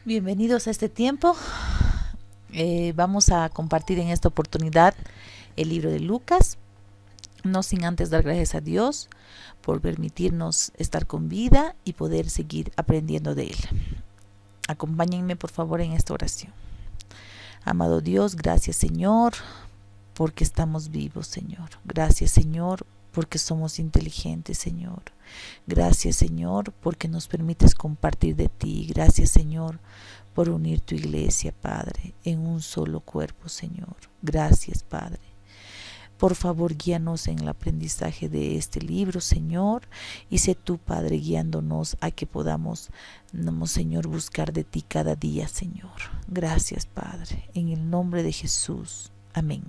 Bienvenidos a este tiempo. Vamos a compartir en esta oportunidad el libro de Lucas, no sin antes dar gracias a Dios por permitirnos estar con vida y poder seguir aprendiendo de Él. Acompáñenme por favor en esta oración. Amado Dios, gracias Señor, porque estamos vivos, Señor. Gracias Señor, porque somos inteligentes, Señor. Gracias Señor, porque nos permites compartir de ti. Gracias Señor, por unir tu iglesia, Padre, en un solo cuerpo, Señor. Gracias, Padre. Por favor, guíanos en el aprendizaje de este libro, Señor, y sé tú, Padre, guiándonos a que podamos, Señor, buscar de ti cada día, Señor. Gracias, Padre, en el nombre de Jesús. Amén.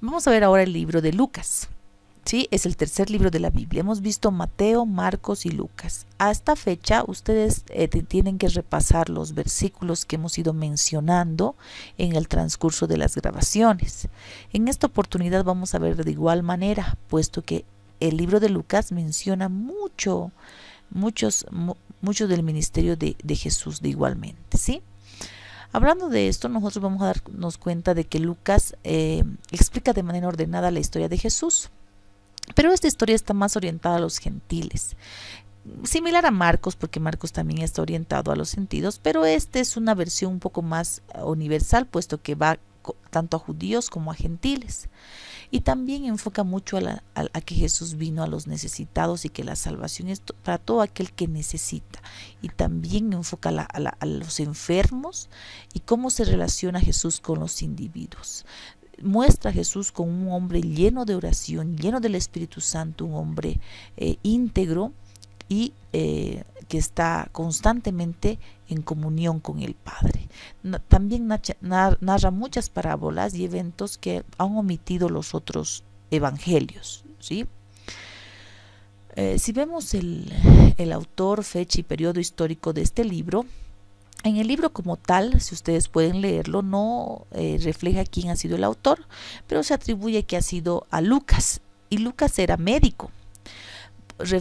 Vamos a ver ahora el libro de Lucas. Sí, es el tercer libro de la Biblia. Hemos visto Mateo, Marcos y Lucas. A esta fecha ustedes tienen que repasar los versículos que hemos ido mencionando en el transcurso de las grabaciones. En esta oportunidad vamos a ver de igual manera, puesto que el libro de Lucas menciona mucho del ministerio de Jesús de igualmente, ¿sí? Hablando de esto, nosotros vamos a darnos cuenta de que Lucas explica de manera ordenada la historia de Jesús. Pero esta historia está más orientada a los gentiles, similar a Marcos, porque Marcos también está orientado a los sentidos, pero esta es una versión un poco más universal, puesto que va tanto a judíos como a gentiles. Y también enfoca mucho a que Jesús vino a los necesitados y que la salvación es para todo aquel que necesita. Y también enfoca a los enfermos y cómo se relaciona Jesús con los individuos. Muestra a Jesús como un hombre lleno de oración, lleno del Espíritu Santo, un hombre íntegro y que está constantemente en comunión con el Padre. También narra muchas parábolas y eventos que han omitido los otros evangelios, ¿sí? Si vemos el autor, fecha y periodo histórico de este libro, en el libro como tal, si ustedes pueden leerlo, no refleja quién ha sido el autor, pero se atribuye que ha sido a Lucas, y Lucas era médico.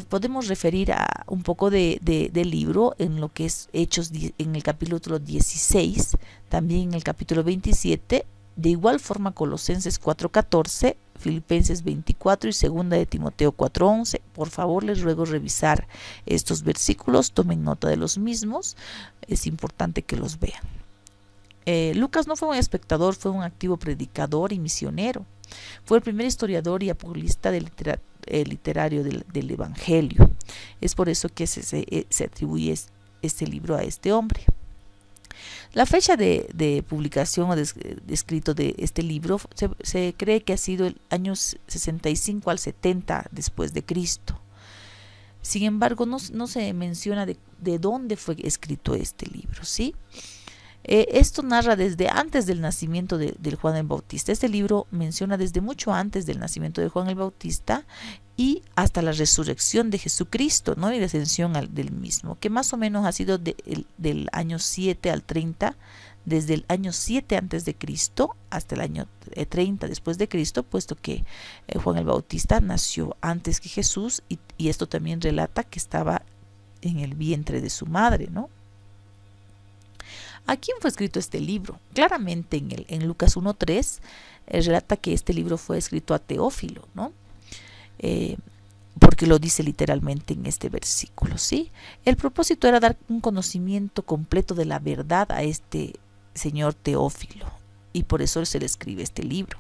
Podemos referir a un poco del libro en lo que es Hechos en el capítulo 16, también en el capítulo 27, de igual forma Colosenses 4:14, Filipenses 24 y segunda de Timoteo 4:11. Por favor, les ruego revisar estos versículos, tomen nota de los mismos, es importante que los vean. Lucas no fue un espectador, fue un activo predicador y misionero. Fue el primer historiador y apologista literario del Evangelio. Es por eso que se atribuye este libro a este hombre. La fecha de publicación o de escrito de este libro se cree que ha sido el año 65 al 70 después de Cristo. Sin embargo, no se menciona de dónde fue escrito este libro, ¿sí? Esto narra desde antes del nacimiento del Juan el Bautista. Este libro menciona desde mucho antes del nacimiento de Juan el Bautista y hasta la resurrección de Jesucristo, ¿no? Y la ascensión del mismo, que más o menos ha sido del año 7 al 30, desde el año 7 antes de Cristo hasta el año 30 después de Cristo, puesto que Juan el Bautista nació antes que Jesús y esto también relata que estaba en el vientre de su madre, ¿no? ¿A quién fue escrito este libro? Claramente en Lucas 1:3 relata que este libro fue escrito a Teófilo, ¿no? Porque lo dice literalmente en este versículo, ¿sí? El propósito era dar un conocimiento completo de la verdad a este señor Teófilo, y por eso se le escribe este libro.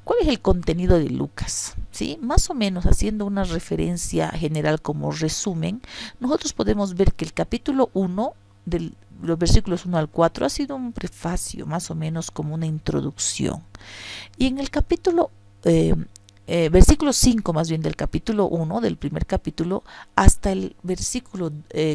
¿Cuál es el contenido de Lucas? ¿Sí? Más o menos haciendo una referencia general como resumen, nosotros podemos ver que el capítulo 1 de los versículos 1 al 4 ha sido un prefacio, más o menos como una introducción. Y en el capítulo versículo 5 más bien del capítulo 1, del primer capítulo, hasta el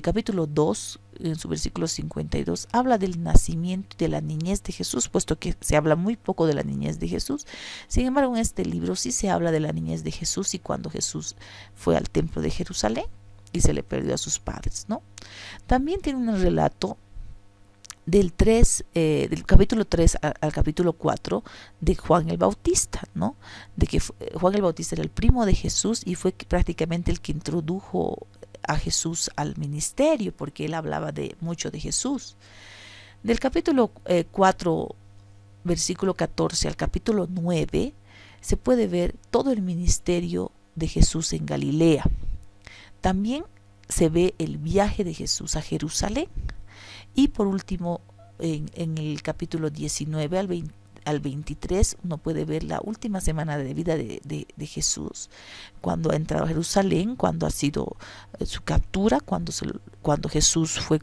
capítulo 2, en su versículo 52, habla del nacimiento y de la niñez de Jesús, puesto que se habla muy poco de la niñez de Jesús. Sin embargo, en este libro sí se habla de la niñez de Jesús y cuando Jesús fue al templo de Jerusalén y se le perdió a sus padres, ¿no? También tiene un relato del capítulo 3 al capítulo 4 de Juan el Bautista, ¿no? De que Juan el Bautista era el primo de Jesús y fue prácticamente el que introdujo a Jesús al ministerio, porque él hablaba mucho de Jesús. Del capítulo 4, versículo 14 al capítulo 9, se puede ver todo el ministerio de Jesús en Galilea. También se ve el viaje de Jesús a Jerusalén. Y por último, en el capítulo 19 al 23, uno puede ver la última semana de vida de Jesús, cuando ha entrado a Jerusalén, cuando ha sido su captura, cuando Jesús fue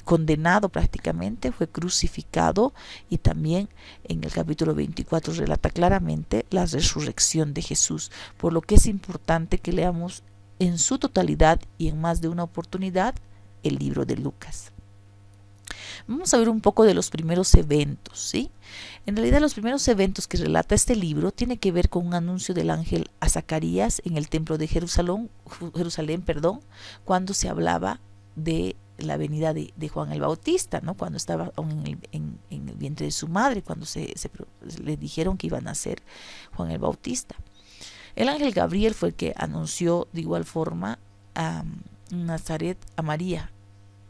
condenado prácticamente, fue crucificado, y también en el capítulo 24 relata claramente la resurrección de Jesús, por lo que es importante que leamos en su totalidad y en más de una oportunidad el libro de Lucas. Vamos a ver un poco de los primeros eventos, ¿sí? En realidad, los primeros eventos que relata este libro tiene que ver con un anuncio del ángel a Zacarías en el templo de Jerusalén, cuando se hablaba de la venida de Juan el Bautista, ¿no? Cuando estaba en el vientre de su madre, cuando le dijeron que iba a nacer Juan el Bautista. El ángel Gabriel fue el que anunció de igual forma a Nazaret a María.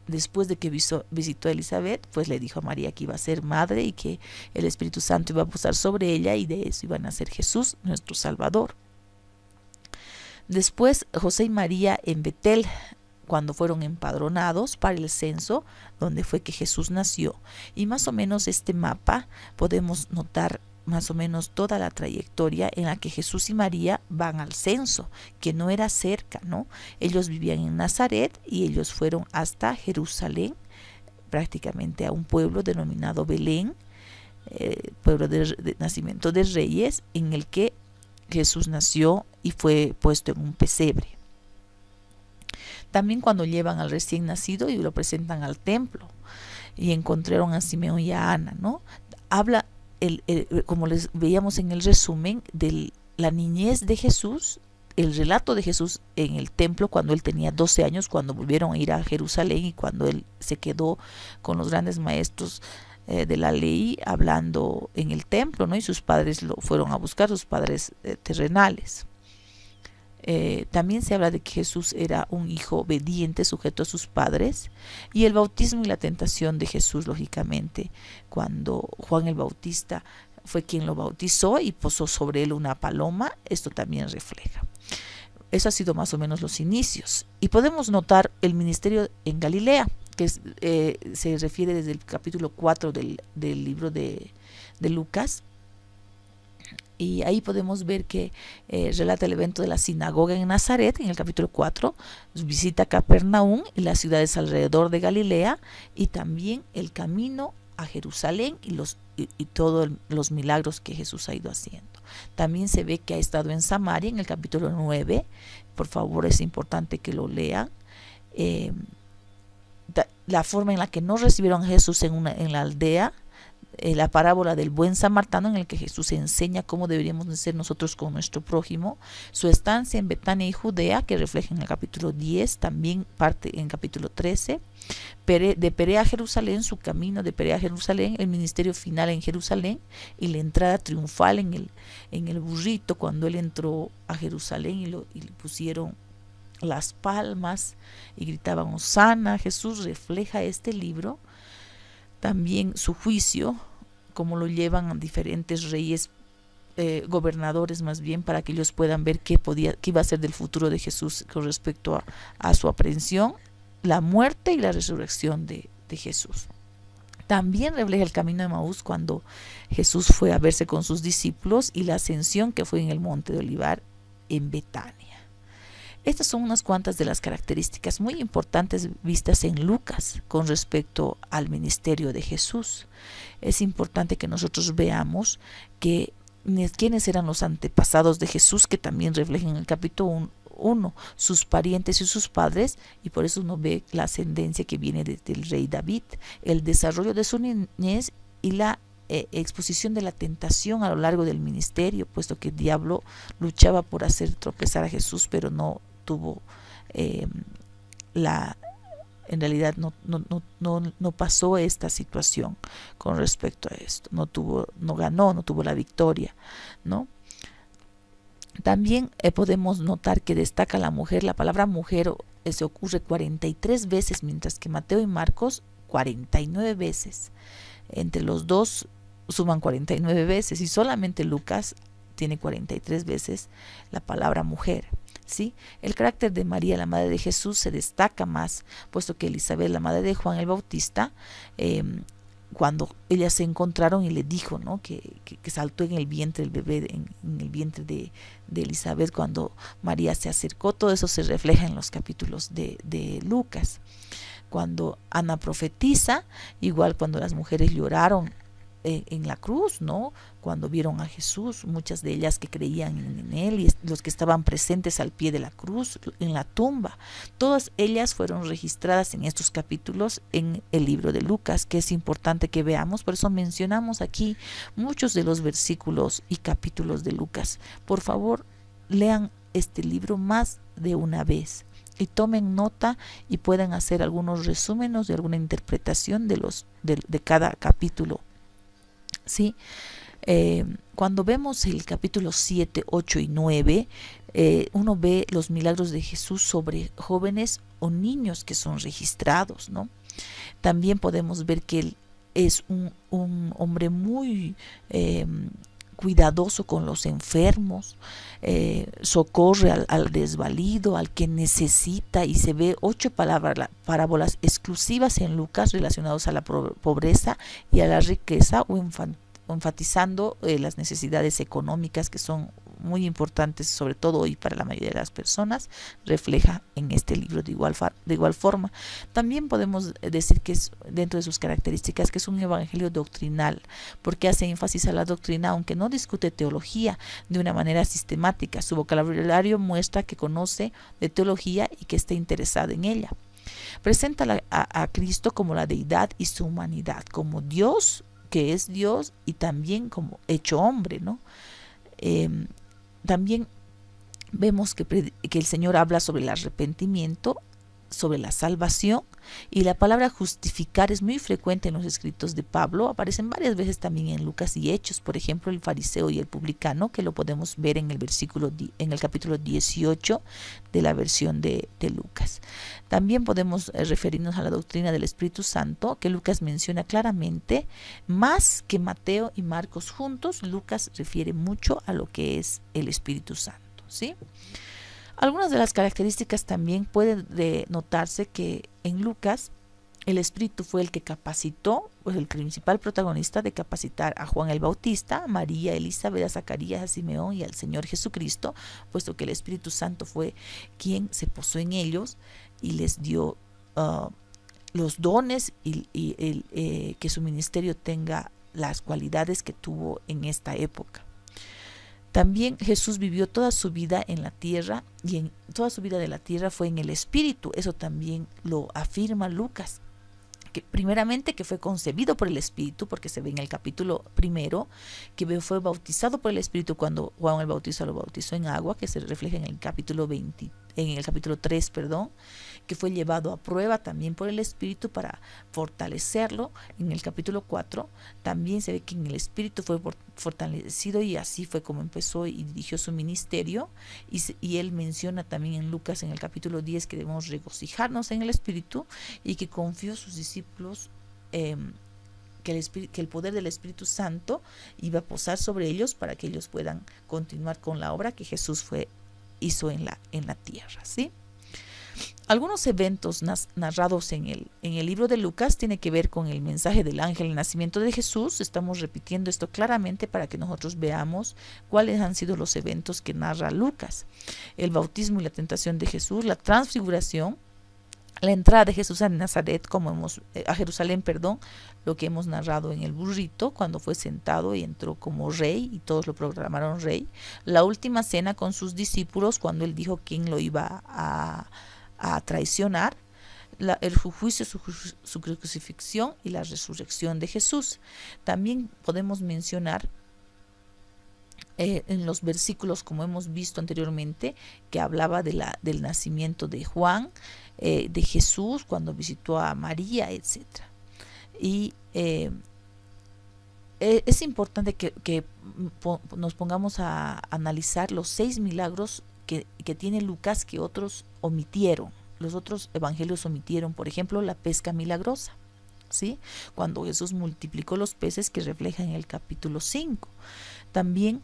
Después de que visitó a Elizabeth, pues le dijo a María que iba a ser madre y que el Espíritu Santo iba a posar sobre ella, y de eso iba a nacer Jesús, nuestro Salvador. Después, José y María en Betel, cuando fueron empadronados para el censo, donde fue que Jesús nació. Y más o menos este mapa podemos notar más o menos toda la trayectoria en la que Jesús y María van al censo, que no era cerca, ¿no? Ellos vivían en Nazaret y ellos fueron hasta Jerusalén, prácticamente a un pueblo denominado Belén, pueblo de nacimiento de reyes, en el que Jesús nació y fue puesto en un pesebre. También cuando llevan al recién nacido y lo presentan al templo, y encontraron a Simeón y a Ana, ¿no? Habla como les veíamos en el resumen, de la niñez de Jesús, el relato de Jesús en el templo cuando él tenía 12 años, cuando volvieron a ir a Jerusalén y cuando él se quedó con los grandes maestros de la ley hablando en el templo, ¿no? Y sus padres lo fueron a buscar, sus padres terrenales. También se habla de que Jesús era un hijo obediente, sujeto a sus padres, y el bautismo y la tentación de Jesús, lógicamente, cuando Juan el Bautista fue quien lo bautizó y posó sobre él una paloma. Esto también refleja. Eso ha sido más o menos los inicios. Y podemos notar el ministerio en Galilea, que se refiere desde el capítulo 4 del libro de Lucas. Y ahí podemos ver que relata el evento de la sinagoga en Nazaret, en el capítulo 4, visita Capernaum y las ciudades alrededor de Galilea, y también el camino a Jerusalén y todos los milagros que Jesús ha ido haciendo. También se ve que ha estado en Samaria, en el capítulo 9, por favor es importante que lo lean. La forma en la que no recibieron a Jesús en la aldea, la parábola del buen samaritano, en el que Jesús enseña cómo deberíamos de ser nosotros con nuestro prójimo, su estancia en Betania y Judea, que refleja en el capítulo 10, también parte en el capítulo 13, de Perea a Jerusalén, su camino de Perea a Jerusalén, el ministerio final en Jerusalén y la entrada triunfal en el burrito cuando él entró a Jerusalén y le pusieron las palmas y gritaban Hosana. Jesús refleja este libro. También su juicio, como lo llevan a diferentes reyes, gobernadores más bien, para que ellos puedan ver qué iba a ser del futuro de Jesús con respecto a su aprehensión, la muerte y la resurrección de Jesús. También refleja el camino de Maús, cuando Jesús fue a verse con sus discípulos, y la ascensión que fue en el monte de Olivar en Betania. Estas son unas cuantas de las características muy importantes vistas en Lucas con respecto al ministerio de Jesús. Es importante que nosotros veamos quiénes eran los antepasados de Jesús, que también reflejan en el capítulo 1 sus parientes y sus padres, y por eso uno ve la ascendencia que viene desde el rey David, el desarrollo de su niñez y la exposición de la tentación a lo largo del ministerio, puesto que el diablo luchaba por hacer tropezar a Jesús, pero no tuvo en realidad no pasó esta situación con respecto a esto, no tuvo la victoria, ¿no? También podemos notar que destaca la mujer. La palabra mujer se ocurre 43 veces, mientras que Mateo y Marcos 49 veces. Entre los dos suman 49 veces, y solamente Lucas tiene 43 veces la palabra mujer. ¿Sí? El carácter de María, la madre de Jesús, se destaca más, puesto que Elizabeth, la madre de Juan el Bautista, cuando ellas se encontraron y le dijo, ¿no?, que saltó en el vientre el bebé, en el vientre de Elizabeth, cuando María se acercó. Todo eso se refleja en los capítulos de Lucas. Cuando Ana profetiza, igual cuando las mujeres lloraron en la cruz, ¿no?, cuando vieron a Jesús, muchas de ellas que creían en él, y los que estaban presentes al pie de la cruz, en la tumba, todas ellas fueron registradas en estos capítulos en el libro de Lucas, que es importante que veamos. Por eso mencionamos aquí muchos de los versículos y capítulos de Lucas. Por favor, lean este libro más de una vez y tomen nota y puedan hacer algunos resúmenes de alguna interpretación de cada capítulo. ¿Sí? Cuando vemos el capítulo 7, 8 y 9, uno ve los milagros de Jesús sobre jóvenes o niños que son registrados, ¿no? También podemos ver que él es un hombre muy cuidadoso con los enfermos, socorre al desvalido, al que necesita, y se ve 8 parábolas exclusivas en Lucas relacionadas a la pobreza y a la riqueza, o enfatizando las necesidades económicas, que son muy importantes, sobre todo hoy para la mayoría de las personas. Refleja en este libro de igual forma. También podemos decir que es, dentro de sus características, que es un evangelio doctrinal, porque hace énfasis a la doctrina, aunque no discute teología de una manera sistemática. Su vocabulario muestra que conoce de teología y que está interesado en ella. Presenta a Cristo como la deidad y su humanidad, como Dios, que es Dios, y también como hecho hombre, ¿no? También vemos que el Señor habla sobre el arrepentimiento, sobre la salvación, y la palabra justificar es muy frecuente en los escritos de Pablo. Aparecen varias veces también en Lucas y Hechos. Por ejemplo, el fariseo y el publicano, que lo podemos ver en el capítulo 18 de la versión de Lucas. También podemos referirnos a la doctrina del Espíritu Santo, que Lucas menciona claramente, más que Mateo y Marcos juntos. Lucas refiere mucho a lo que es el Espíritu Santo, ¿sí? Algunas de las características también pueden notarse que en Lucas el Espíritu fue el que capacitó, pues el principal protagonista de capacitar a Juan el Bautista, a María, a Elizabeth, a Zacarías, a Simeón y al Señor Jesucristo, puesto que el Espíritu Santo fue quien se posó en ellos y les dio los dones y que su ministerio tenga las cualidades que tuvo en esta época. También Jesús vivió toda su vida en la tierra, y en toda su vida de la tierra fue en el Espíritu. Eso también lo afirma Lucas, que primeramente que fue concebido por el Espíritu, porque se ve en el capítulo 1 que fue bautizado por el Espíritu cuando Juan el Bautista lo bautizó en agua, que se refleja en el capítulo 3, que fue llevado a prueba también por el Espíritu para fortalecerlo. En el capítulo 4 también se ve que en el Espíritu fue fortalecido, y así fue como empezó y dirigió su ministerio. Y él menciona también en Lucas, en el capítulo 10, que debemos regocijarnos en el Espíritu, y que confió a sus discípulos que el poder del Espíritu Santo iba a posar sobre ellos para que ellos puedan continuar con la obra que Jesús hizo en la tierra, ¿sí? Algunos eventos narrados en el libro de Lucas tienen que ver con el mensaje del ángel, el nacimiento de Jesús. Estamos repitiendo esto claramente para que nosotros veamos cuáles han sido los eventos que narra Lucas: el bautismo y la tentación de Jesús, la transfiguración, la entrada de Jesús a Nazaret, a Jerusalén, lo que hemos narrado en el burrito, cuando fue sentado y entró como rey y todos lo proclamaron rey, la última cena con sus discípulos, cuando él dijo quién lo iba a traicionar, el juicio, su crucifixión y la resurrección de Jesús. También podemos mencionar en los versículos, como hemos visto anteriormente, que hablaba del nacimiento de Juan, de Jesús cuando visitó a María, etc. Y es importante que nos pongamos a analizar los 6 milagros que tiene Lucas, que otros omitieron, los otros evangelios omitieron, por ejemplo, la pesca milagrosa, ¿sí? Cuando Jesús multiplicó los peces, que refleja en el capítulo 5. También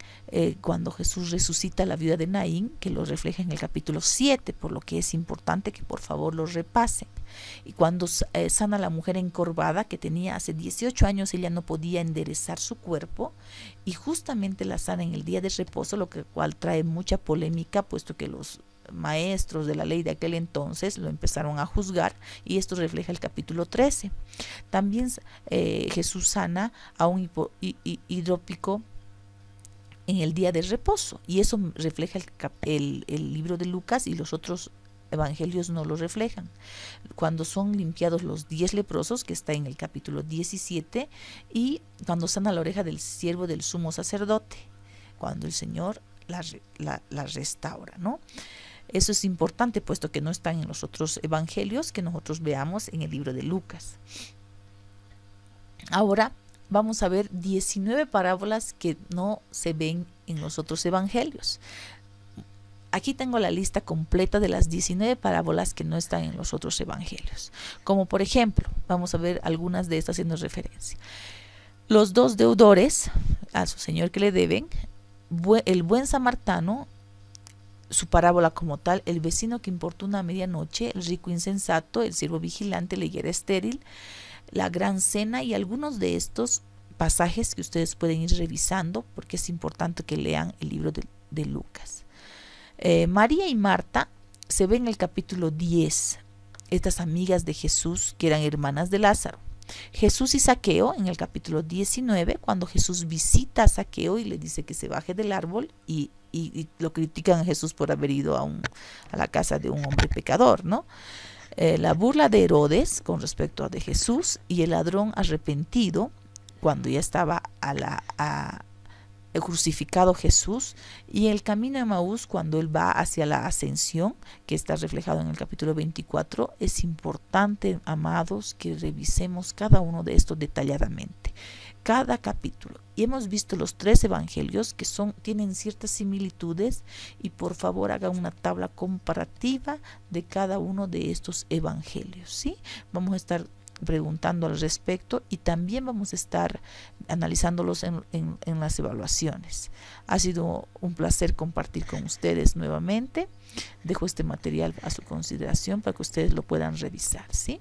cuando Jesús resucita a la viuda de Naín, que lo refleja en el capítulo 7, por lo que es importante que por favor lo repasen. Y cuando sana a la mujer encorvada, que tenía hace 18 años, ella no podía enderezar su cuerpo, y justamente la sana en el día de reposo, lo cual trae mucha polémica, puesto que los maestros de la ley de aquel entonces lo empezaron a juzgar, y esto refleja el capítulo 13. También Jesús sana a un hidrópico en el día de reposo, y eso refleja el libro de Lucas, y los otros evangelios no lo reflejan. Cuando son limpiados los 10 leprosos, que está en el capítulo 17, y cuando sana la oreja del siervo del sumo sacerdote, cuando el Señor la restaura, ¿no? Eso es importante, puesto que no están en los otros evangelios que nosotros veamos en el libro de Lucas. Ahora vamos a ver 19 parábolas que no se ven en los otros evangelios. Aquí tengo la lista completa de las 19 parábolas que no están en los otros evangelios. Como por ejemplo, vamos a ver algunas de estas haciendo referencia. Los dos deudores, a su señor que le deben, el buen samaritano, su parábola como tal, el vecino que importuna a medianoche, el rico insensato, el siervo vigilante, la higuera estéril, la gran cena, y algunos de estos pasajes que ustedes pueden ir revisando, porque es importante que lean el libro de Lucas. María y Marta se ven en el capítulo 10, estas amigas de Jesús que eran hermanas de Lázaro. Jesús y Zaqueo en el capítulo 19, cuando Jesús visita a Zaqueo y le dice que se baje del árbol, y lo critican a Jesús por haber ido a la casa de un hombre pecador, ¿no? La burla de Herodes con respecto a de Jesús, y el ladrón arrepentido cuando ya estaba crucificado Jesús, y el camino de Maús cuando él va hacia la ascensión, que está reflejado en el capítulo 24. Es importante, amados, que revisemos cada uno de estos detalladamente, cada capítulo. Y hemos visto los 3 evangelios que tienen ciertas similitudes, y por favor hagan una tabla comparativa de cada uno de estos evangelios, ¿sí? Vamos a estar preguntando al respecto, y también vamos a estar analizándolos en las evaluaciones. Ha sido un placer compartir con ustedes nuevamente. Dejo este material a su consideración para que ustedes lo puedan revisar, ¿sí?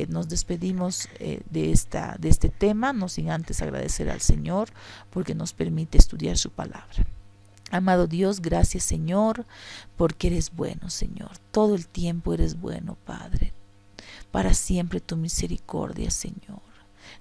Nos despedimos de este tema, no sin antes agradecer al Señor porque nos permite estudiar su palabra. Amado Dios, gracias, Señor, porque eres bueno, Señor. Todo el tiempo eres bueno, Padre. Para siempre tu misericordia, Señor.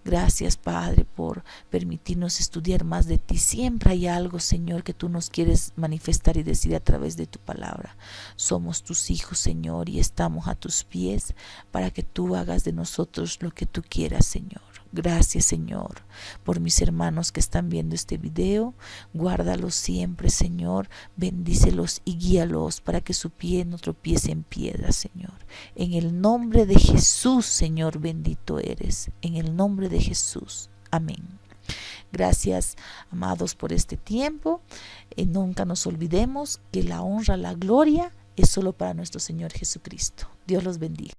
Gracias, Padre, por permitirnos estudiar más de ti. Siempre hay algo, Señor, que tú nos quieres manifestar y decir a través de tu palabra. Somos tus hijos, Señor, y estamos a tus pies para que tú hagas de nosotros lo que tú quieras, Señor. Gracias, Señor, por mis hermanos que están viendo este video. Guárdalos siempre, Señor. Bendícelos y guíalos para que su pie no tropiece en piedra, Señor. En el nombre de Jesús, Señor, bendito eres. En el nombre de Jesús. Amén. Gracias, amados, por este tiempo. Nunca nos olvidemos que la honra, la gloria es solo para nuestro Señor Jesucristo. Dios los bendiga.